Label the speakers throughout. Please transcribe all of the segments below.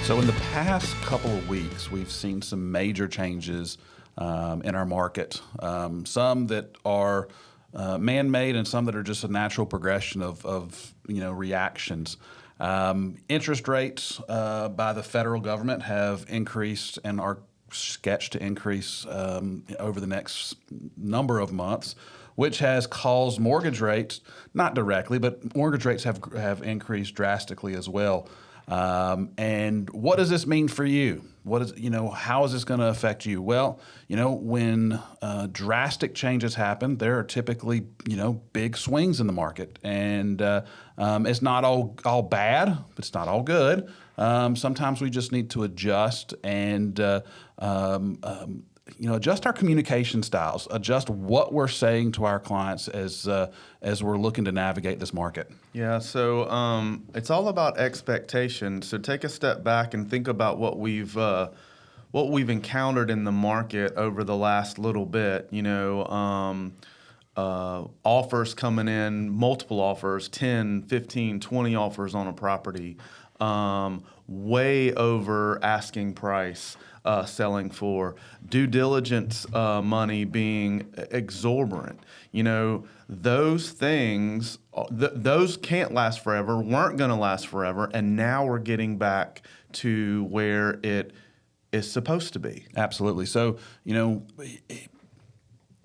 Speaker 1: So in the past couple of weeks, we've seen some major changes in our market. Some that are man-made, and some that are just a natural progression of reactions. Interest rates by the federal government have increased and are sketched to increase over the next number of months, which has caused mortgage rates, not directly, but mortgage rates have increased drastically as well. And what does this mean for you? How is this going to affect you? Well, when drastic changes happen, there are typically, big swings in the market, and it's not all bad, but it's not all good. Sometimes we just need to adjust and adjust our communication styles, adjust what we're saying to our clients as we're looking to navigate this market.
Speaker 2: Yeah, so it's all about expectation. So take a step back and think about what we've encountered in the market over the last little bit. Offers coming in, multiple offers, 10, 15, 20 offers on a property, way over asking price. Selling for, due diligence money being exorbitant. Those things, those can't last forever, weren't going to last forever, and now we're getting back to where it is supposed to be.
Speaker 1: Absolutely. So,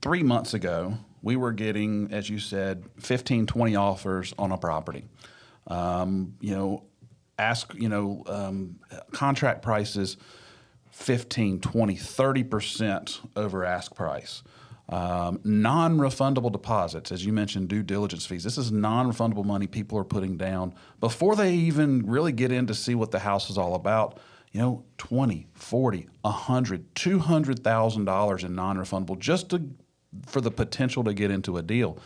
Speaker 1: 3 months ago, we were getting, as you said, 15, 20 offers on a property. Contract prices 15, 20, 30% over ask price. Non-refundable deposits, as you mentioned, due diligence fees. This is non-refundable money people are putting down before they even really get in to see what the house is all about. $20, $40, $100, $200,000 in non-refundable just for the potential to get into a deal.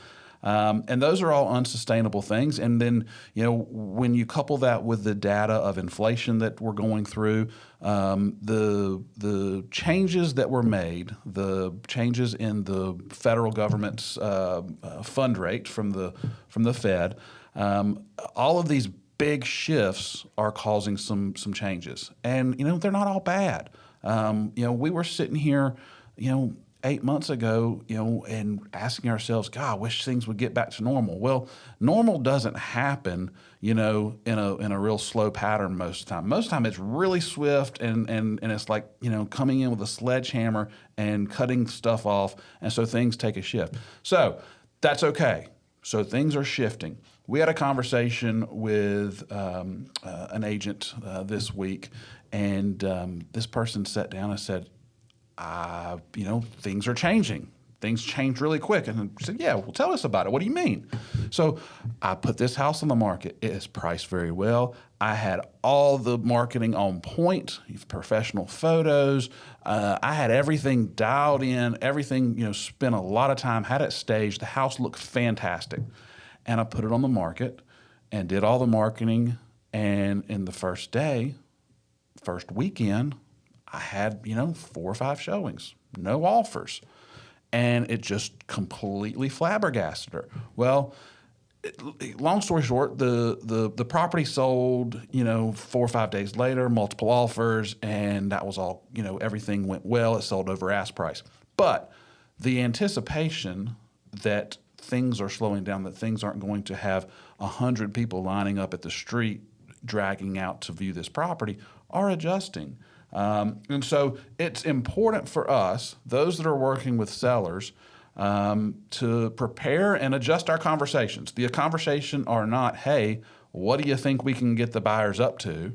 Speaker 1: And those are all unsustainable things. And then, when you couple that with the data of inflation that we're going through, the changes that were made, the changes in the federal government's fund rate from the Fed, all of these big shifts are causing some changes. And, they're not all bad. We were sitting here, 8 months ago, and asking ourselves, God, I wish things would get back to normal. Well, normal doesn't happen, in a real slow pattern most of the time. Most of the time it's really swift and it's like, coming in with a sledgehammer and cutting stuff off. And so things take a shift. So that's okay. So things are shifting. We had a conversation with an agent this week, and this person sat down and said, things are changing. Things change really quick. And I said, yeah, well, tell us about it. What do you mean? So I put this house on the market. It is priced very well. I had all the marketing on point, professional photos. I had everything dialed in, everything, spent a lot of time, had it staged. The house looked fantastic. And I put it on the market and did all the marketing. And in the first weekend, I had, 4 or 5 showings, no offers. And it just completely flabbergasted her. Well, long story short, the property sold, 4 or 5 days later, multiple offers, and that was all, everything went well. It sold over ask price. But the anticipation that things are slowing down, that things aren't going to have 100 people lining up at the street dragging out to view this property are adjusting. And so it's important for us, those that are working with sellers, to prepare and adjust our conversations. The conversation are not, hey, what do you think we can get the buyers up to?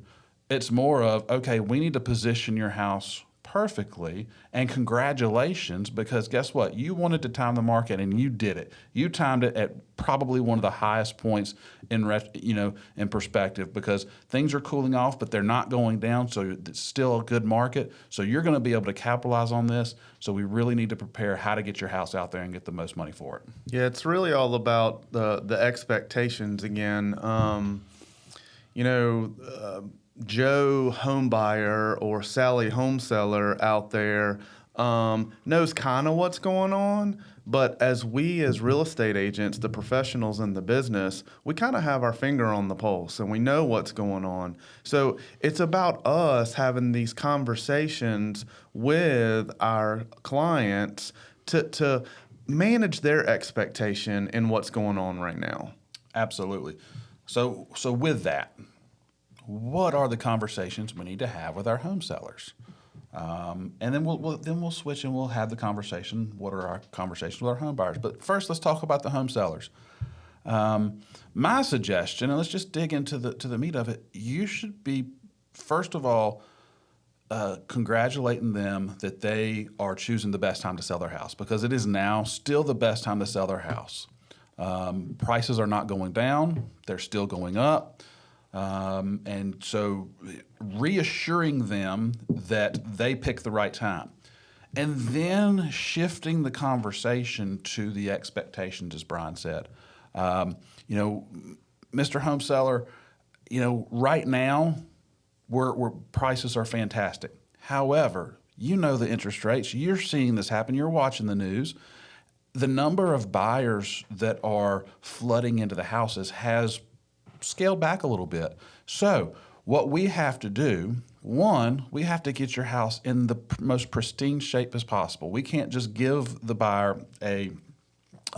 Speaker 1: It's more of, okay, we need to position your house perfectly, and congratulations, because guess what? You wanted to time the market and you did it. You timed it at probably one of the highest points in perspective, because things are cooling off, but they're not going down, so it's still a good market. So you're going to be able to capitalize on this. So we really need to prepare how to get your house out there and get the most money for it.
Speaker 2: Yeah, it's really all about the expectations again. Joe homebuyer or Sally home seller out there knows kind of what's going on, But as real estate agents, the professionals in the business, we kind of have our finger on the pulse and we know what's going on. So it's about us having these conversations with our clients to manage their expectation in what's going on right now.
Speaker 1: Absolutely. So with that, what are the conversations we need to have with our home sellers? And then we'll switch and we'll have the conversation. What are our conversations with our home buyers? But first, let's talk about the home sellers. My suggestion, and let's just dig into the meat of it. You should be, first of all, congratulating them that they are choosing the best time to sell their house, because it is now still the best time to sell their house. Prices are not going down; they're still going up. And so reassuring them that they picked the right time. And then shifting the conversation to the expectations, as Brian said. Mr. Home Seller, right now, where prices are fantastic. However, the interest rates, you're seeing this happen, you're watching the news. The number of buyers that are flooding into the houses has scaled back a little bit. So what we have to do, one, we have to get your house in the most pristine shape as possible. We can't just give the buyer a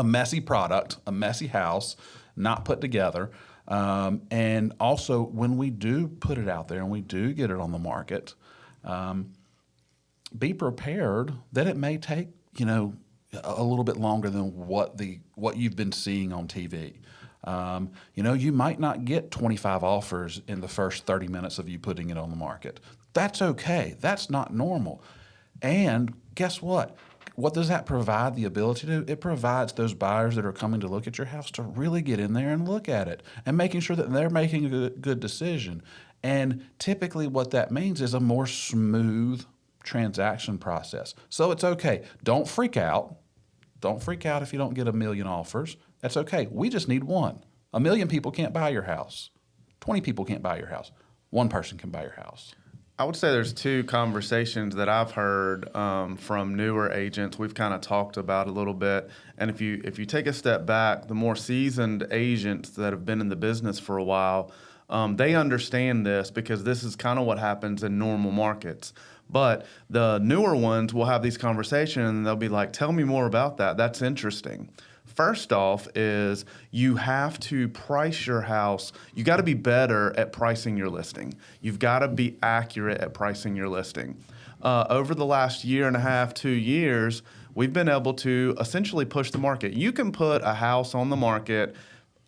Speaker 1: messy product, a messy house, not put together. And also, when we do put it out there and we do get it on the market, be prepared that it may take, a little bit longer than what you've been seeing on TV. You might not get 25 offers in the first 30 minutes of you putting it on the market. That's okay. That's not normal. And guess what? What does that provide the ability to do? It provides those buyers that are coming to look at your house to really get in there and look at it and making sure that they're making a good decision. And typically what that means is a more smooth transaction process. So it's okay. Don't freak out. Don't freak out if you don't get 1 million offers. That's okay. We just need one. 1 million people can't buy your house. 20 people can't buy your house. One person can buy your house.
Speaker 2: I would say there's two conversations that I've heard from newer agents. We've kind of talked about a little bit. And if you take a step back, the more seasoned agents that have been in the business for a while, they understand this because this is kind of what happens in normal markets. But the newer ones will have these conversations and they'll be like, tell me more about that. That's interesting. First off is you have to price your house. You got to be better at pricing your listing. You've got to be accurate at pricing your listing. Over the last 1.5 to 2 years, we've been able to essentially push the market. You can put a house on the market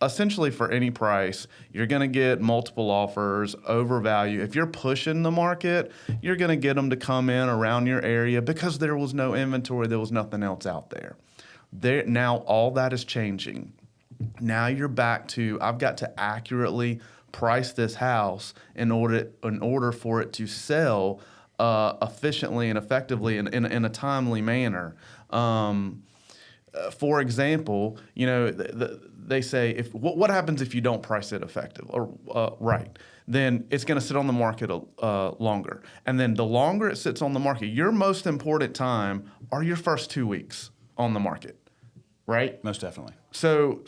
Speaker 2: essentially for any price. You're going to get multiple offers over value. If you're pushing the market, you're going to get them to come in around your area because there was no inventory, there was nothing else out there. Now all that is changing. Now you're back to, I've got to accurately price this house in order for it to sell efficiently and effectively in a timely manner. For example, they say what happens if you don't price it effective or right? Then it's going to sit on the market longer, and then the longer it sits on the market, your most important time are your first 2 weeks on the market, right?
Speaker 1: Most definitely.
Speaker 2: So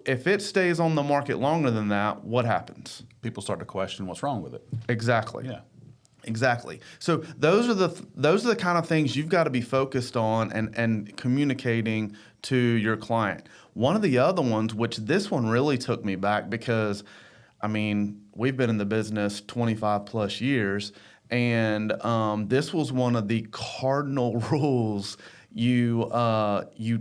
Speaker 2: if it stays on the market longer than that, what happens?
Speaker 1: People start to question what's wrong with it.
Speaker 2: Exactly.
Speaker 1: Yeah.
Speaker 2: Exactly. So those are the kind of things you've got to be focused on and communicating to your client. One of the other ones, which this one really took me back because, we've been in the business 25 plus years, and this was one of the cardinal rules you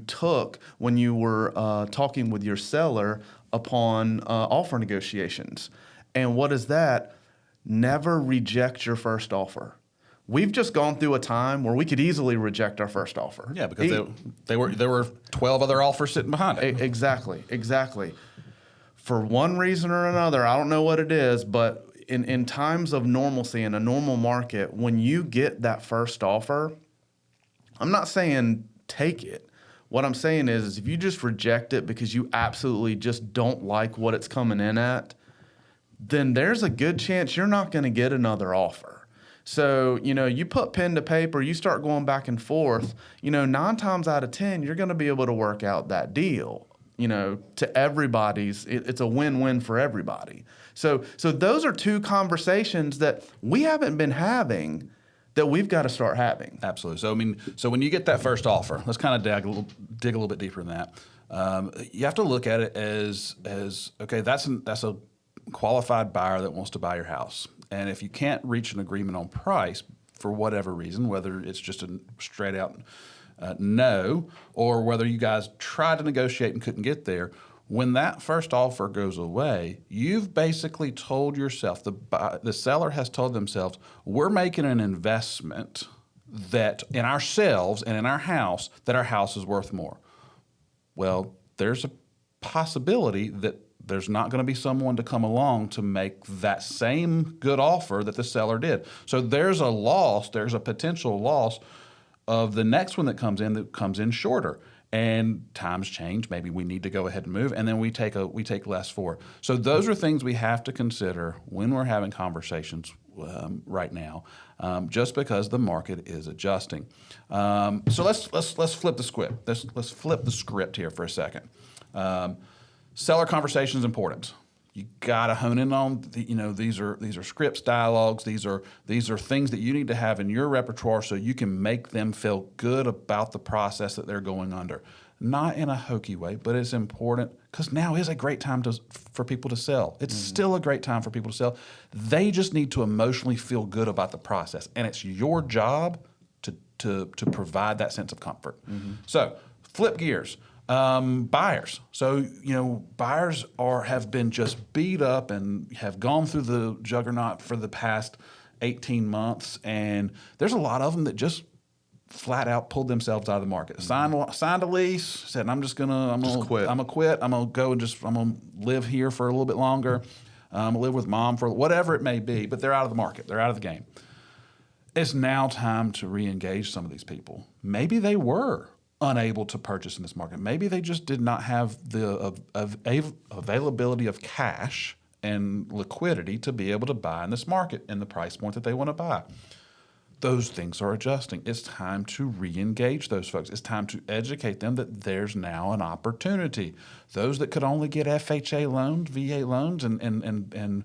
Speaker 2: took when you were talking with your seller upon offer negotiations. And what is that? Never reject your first offer. We've just gone through a time where we could easily reject our first offer.
Speaker 1: Yeah, because there were 12 other offers sitting behind it.
Speaker 2: Exactly. For one reason or another, I don't know what it is, but in times of normalcy in a normal market, when you get that first offer, I'm not saying take it. What I'm saying is if you just reject it because you absolutely just don't like what it's coming in at, then there's a good chance you're not going to get another offer. So, you put pen to paper, you start going back and forth, 9 times out of 10, you're going to be able to work out that deal, to everybody's. It's a win-win for everybody. So those are two conversations that we haven't been having that we've got to start having.
Speaker 1: Absolutely. So when you get that first offer, let's kind of dig a little bit deeper than that. You have to look at it as okay, that's a qualified buyer that wants to buy your house. And if you can't reach an agreement on price for whatever reason, whether it's just a straight out no, or whether you guys tried to negotiate and couldn't get there, when that first offer goes away, you've basically told yourself, the seller has told themselves, we're making an investment that in ourselves and in our house, that our house is worth more. Well, there's a possibility that there's not going to be someone to come along to make that same good offer that the seller did. So there's a potential loss of the next one that comes in shorter. And times change. Maybe we need to go ahead and move, and then we take less for it. So those are things we have to consider when we're having conversations right now, just because the market is adjusting. So let's flip the script. Let's flip the script here for a second. Seller conversation is important. You got to hone in on these are scripts, dialogues. These are things that you need to have in your repertoire so you can make them feel good about the process that they're going under. Not in a hokey way, but it's important because now is a great time for people to sell. It's still a great time for people to sell. They just need to emotionally feel good about the process, and it's your job to provide that sense of comfort. So flip gears. Buyers. So, buyers have been just beat up and have gone through the juggernaut for the past 18 months. And there's a lot of them that just flat out pulled themselves out of the market. Signed a lease, said, I'm gonna quit. I'm gonna go and I'm gonna live here for a little bit longer. I'm gonna live with mom for whatever it may be, but they're out of the market. They're out of the game. It's now time to re-engage some of these people. Maybe they were unable to purchase in this market. Maybe they just did not have the availability of cash and liquidity to be able to buy in this market and the price point that they want to buy. Those things are adjusting. It's time to re-engage those folks. It's time to educate them that there's now an opportunity. Those that could only get FHA loans, VA loans, and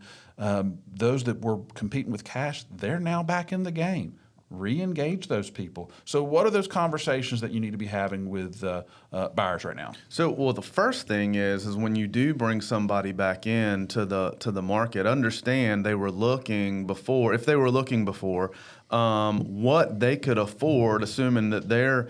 Speaker 1: those that were competing with cash, they're now back in the game. Re-engage those people. So what are those conversations that you need to be having with buyers right now?
Speaker 2: So, the first thing is when you do bring somebody back in to the market, understand they were looking before. If they were looking before, what they could afford, assuming that their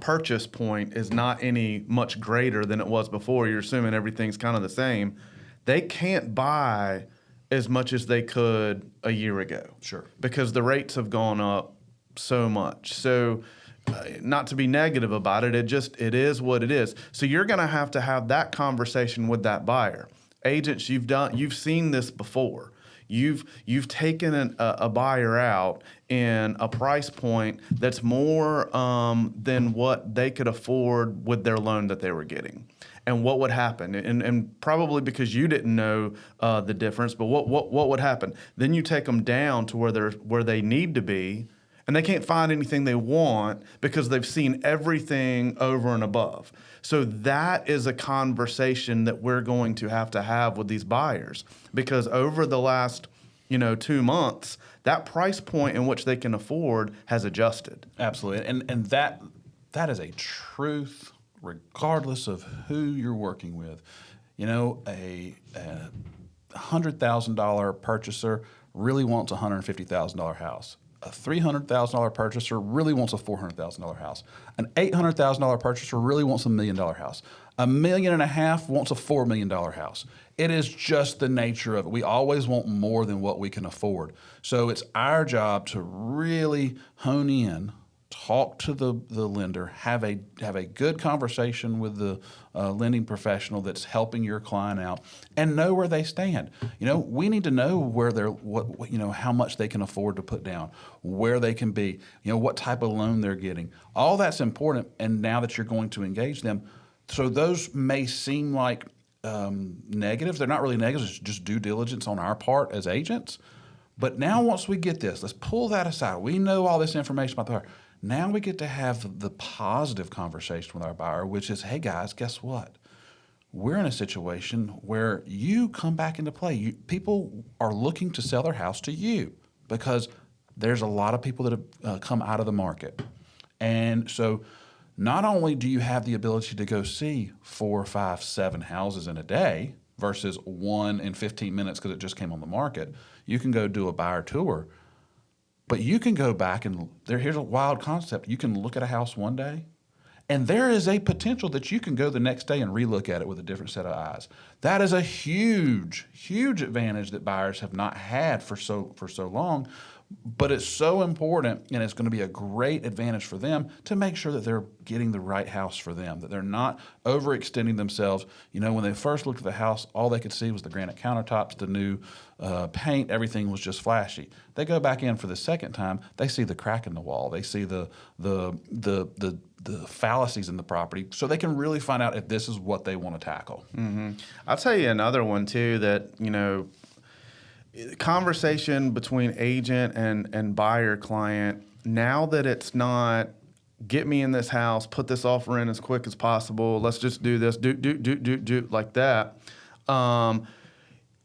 Speaker 2: purchase point is not any much greater than it was before. You're assuming everything's kind of the same. They can't buy as much as they could a year ago.
Speaker 1: Sure.
Speaker 2: Because the rates have gone up so much. So not to be negative about it, it is what it is. So you're going to have that conversation with that buyer. Agents, you've seen this before. You've taken a buyer out in a price point that's more than what they could afford with their loan that they were getting. And what would happen? And probably because you didn't know the difference, but what would happen? Then you take them down to where they need to be, and they can't find anything they want because they've seen everything over and above. So that is a conversation that we're going to have with these buyers, because over the last 2 months, that price point in which they can afford has adjusted.
Speaker 1: Absolutely, and that is a truth, regardless of who you're working with. A $100,000 purchaser really wants a $150,000 house. A $300,000 purchaser really wants a $400,000 house. An $800,000 purchaser really wants a $1 million house. $1.5 million wants a $4 million house. It is just the nature of it. We always want more than what we can afford. So it's our job to really hone in, talk to the lender, have a good conversation with the lending professional that's helping your client out, and know where they stand. We need to know where how much they can afford to put down, where they can be, what type of loan they're getting. All that's important. And now that you're going to engage them, so those may seem like negatives. They're not really negatives. It's just due diligence on our part as agents. But now once we get this, let's pull that aside. We know all this information about the buyer. Now we get to have the positive conversation with our buyer, which is, hey guys, guess what? We're in a situation where you come back into play. People are looking to sell their house to you because there's a lot of people that have come out of the market. And so not only do you have the ability to go see 4, 5, 7 houses in a day versus one in 15 minutes because it just came on the market, you can go do a buyer tour. But you can go back and here's a wild concept. You can look at a house one day, and there is a potential that you can go the next day and relook at it with a different set of eyes. That is a huge, huge advantage that buyers have not had for so long. But it's so important, and it's going to be a great advantage for them to make sure that they're getting the right house for them, that they're not overextending themselves. You know, when they first looked at the house, all they could see was the granite countertops, the new paint, everything was just flashy. They go back in for the second time, they see the crack in the wall, they see the fallacies in the property, so they can really find out if this is what they want to tackle.
Speaker 2: Mm-hmm. I'll tell you another one too that, you know, conversation between agent and buyer client, now that it's not get me in this house, put this offer in as quick as possible, let's just do this, do like that.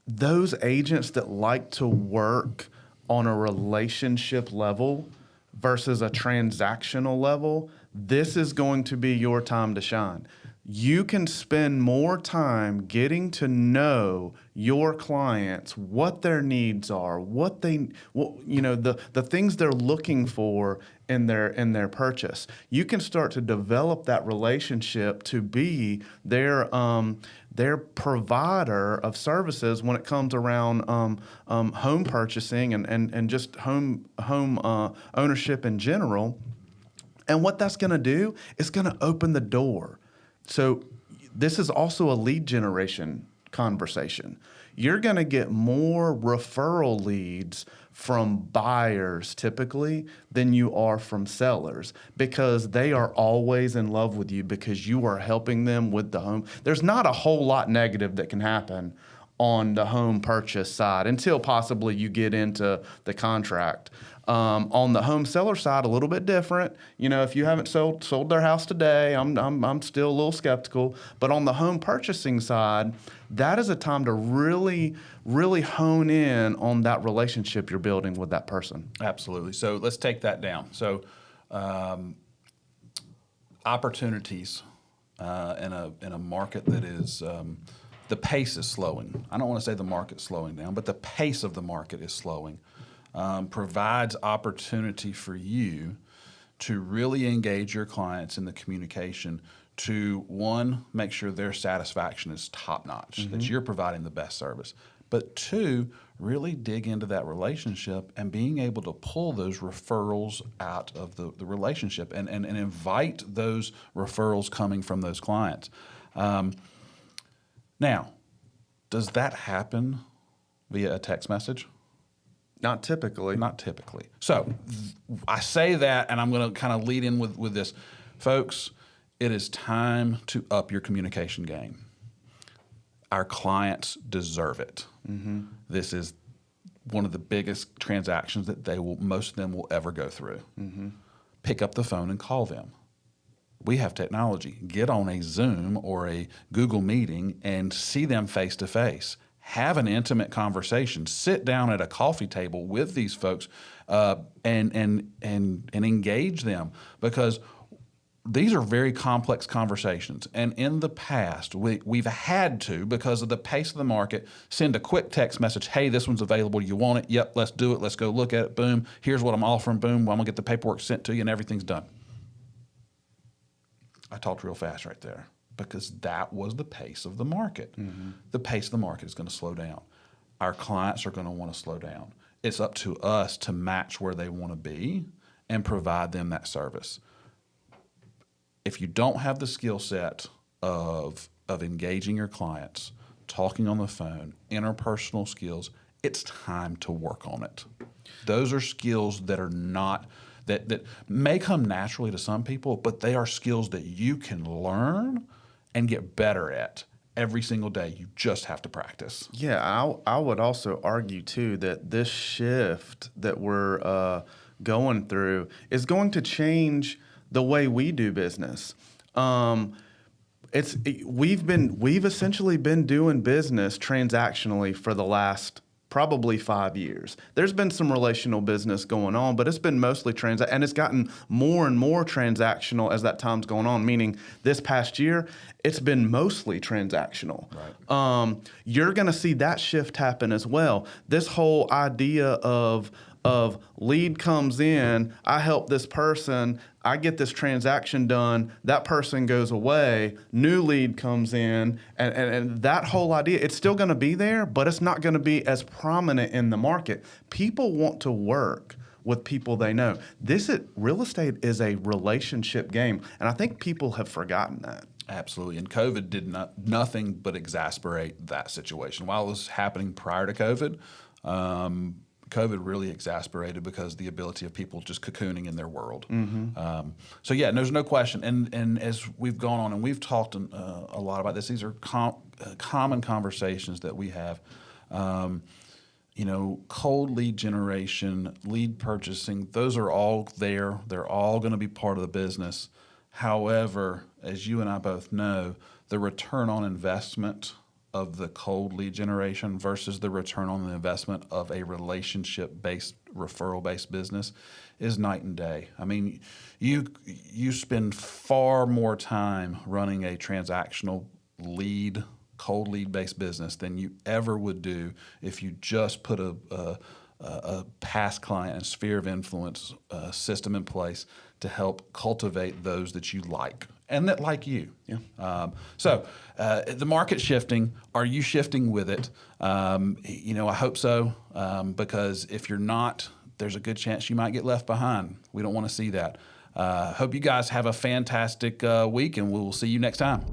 Speaker 2: Those agents that like to work on a relationship level versus a transactional level, this is going to be your time to shine. You can spend more time getting to know your clients, what their needs are, the things they're looking for in their purchase. You can start to develop that relationship to be their provider of services when it comes around home purchasing and just home ownership in general. And what that's going to do is going to open the door. So this is also a lead generation conversation. You're going to get more referral leads from buyers typically than you are from sellers because they are always in love with you because you are helping them with the home. There's not a whole lot negative that can happen on the home purchase side until possibly you get into the contract. On the home seller side, a little bit different. You know, if you haven't sold their house today, I'm still a little skeptical. But on the home purchasing side, that is a time to really, really hone in on that relationship you're building with that person.
Speaker 1: Absolutely. So let's take that down. So opportunities in a market that is the pace is slowing. I don't want to say the market's slowing down, but the pace of the market is slowing. Provides opportunity for you to really engage your clients in the communication to, one, make sure their satisfaction is top-notch, that you're providing the best service. But two, really dig into that relationship and being able to pull those referrals out of the relationship and invite those referrals coming from those clients. Now, does that happen via a text message?
Speaker 2: Not typically.
Speaker 1: Not typically. So I say that, and I'm going to kind of lead in with this. Folks, it is time to up your communication game. Our clients deserve it. Mm-hmm. This is one of the biggest transactions that most of them will ever go through. Mm-hmm. Pick up the phone and call them. We have technology. Get on a Zoom or a Google meeting and see them face to face. Have an intimate conversation. Sit down at a coffee table with these folks and engage them, because these are very complex conversations. And in the past, we've had to, because of the pace of the market, send a quick text message. Hey, this one's available. You want it? Yep, let's do it. Let's go look at it. Boom. Here's what I'm offering. Boom. I'm going to get the paperwork sent to you and everything's done. I talked real fast right there, because that was the pace of the market. Mm-hmm. The pace of the market is going to slow down. Our clients are going to want to slow down. It's up to us to match where they want to be and provide them that service. If you don't have the skill set of engaging your clients, talking on the phone, interpersonal skills, it's time to work on it. Those are skills that are not that may come naturally to some people, but they are skills that you can learn and get better at. every single day. You just have to practice.
Speaker 2: Yeah, I would also argue too that this shift that we're going through is going to change the way we do business. We've essentially been doing business transactionally for the last probably 5 years. There's been some relational business going on, but it's been mostly and it's gotten more and more transactional as that time's going on, meaning this past year, it's been mostly transactional.
Speaker 1: Right.
Speaker 2: You're going to see that shift happen as well. This whole idea of lead comes in, I help this person, I get this transaction done, that person goes away, new lead comes in, and that whole idea, it's still going to be there, but it's not going to be as prominent in the market. People want to work with people they know. Real estate is a relationship game, and I think people have forgotten that.
Speaker 1: Absolutely. And COVID did nothing but exacerbate that situation. While it was happening prior to COVID, COVID really exacerbated because the ability of people just cocooning in their world. So yeah, there's no question. And as we've gone on and we've talked a lot about this, these are common conversations that we have. Cold lead generation, lead purchasing, those are all there. They're all going to be part of the business. However, as you and I both know, the return on investment of the cold lead generation versus the return on the investment of a relationship-based, referral-based business is night and day. I mean, you spend far more time running a transactional lead, cold lead-based business than you ever would do if you just put a past client and sphere of influence system in place to help cultivate those that you like and that like you.
Speaker 2: Yeah.
Speaker 1: So the market's shifting. Are you shifting with it? I hope so, because if you're not, there's a good chance you might get left behind. We don't want to see that. Hope you guys have a fantastic week, and we'll see you next time.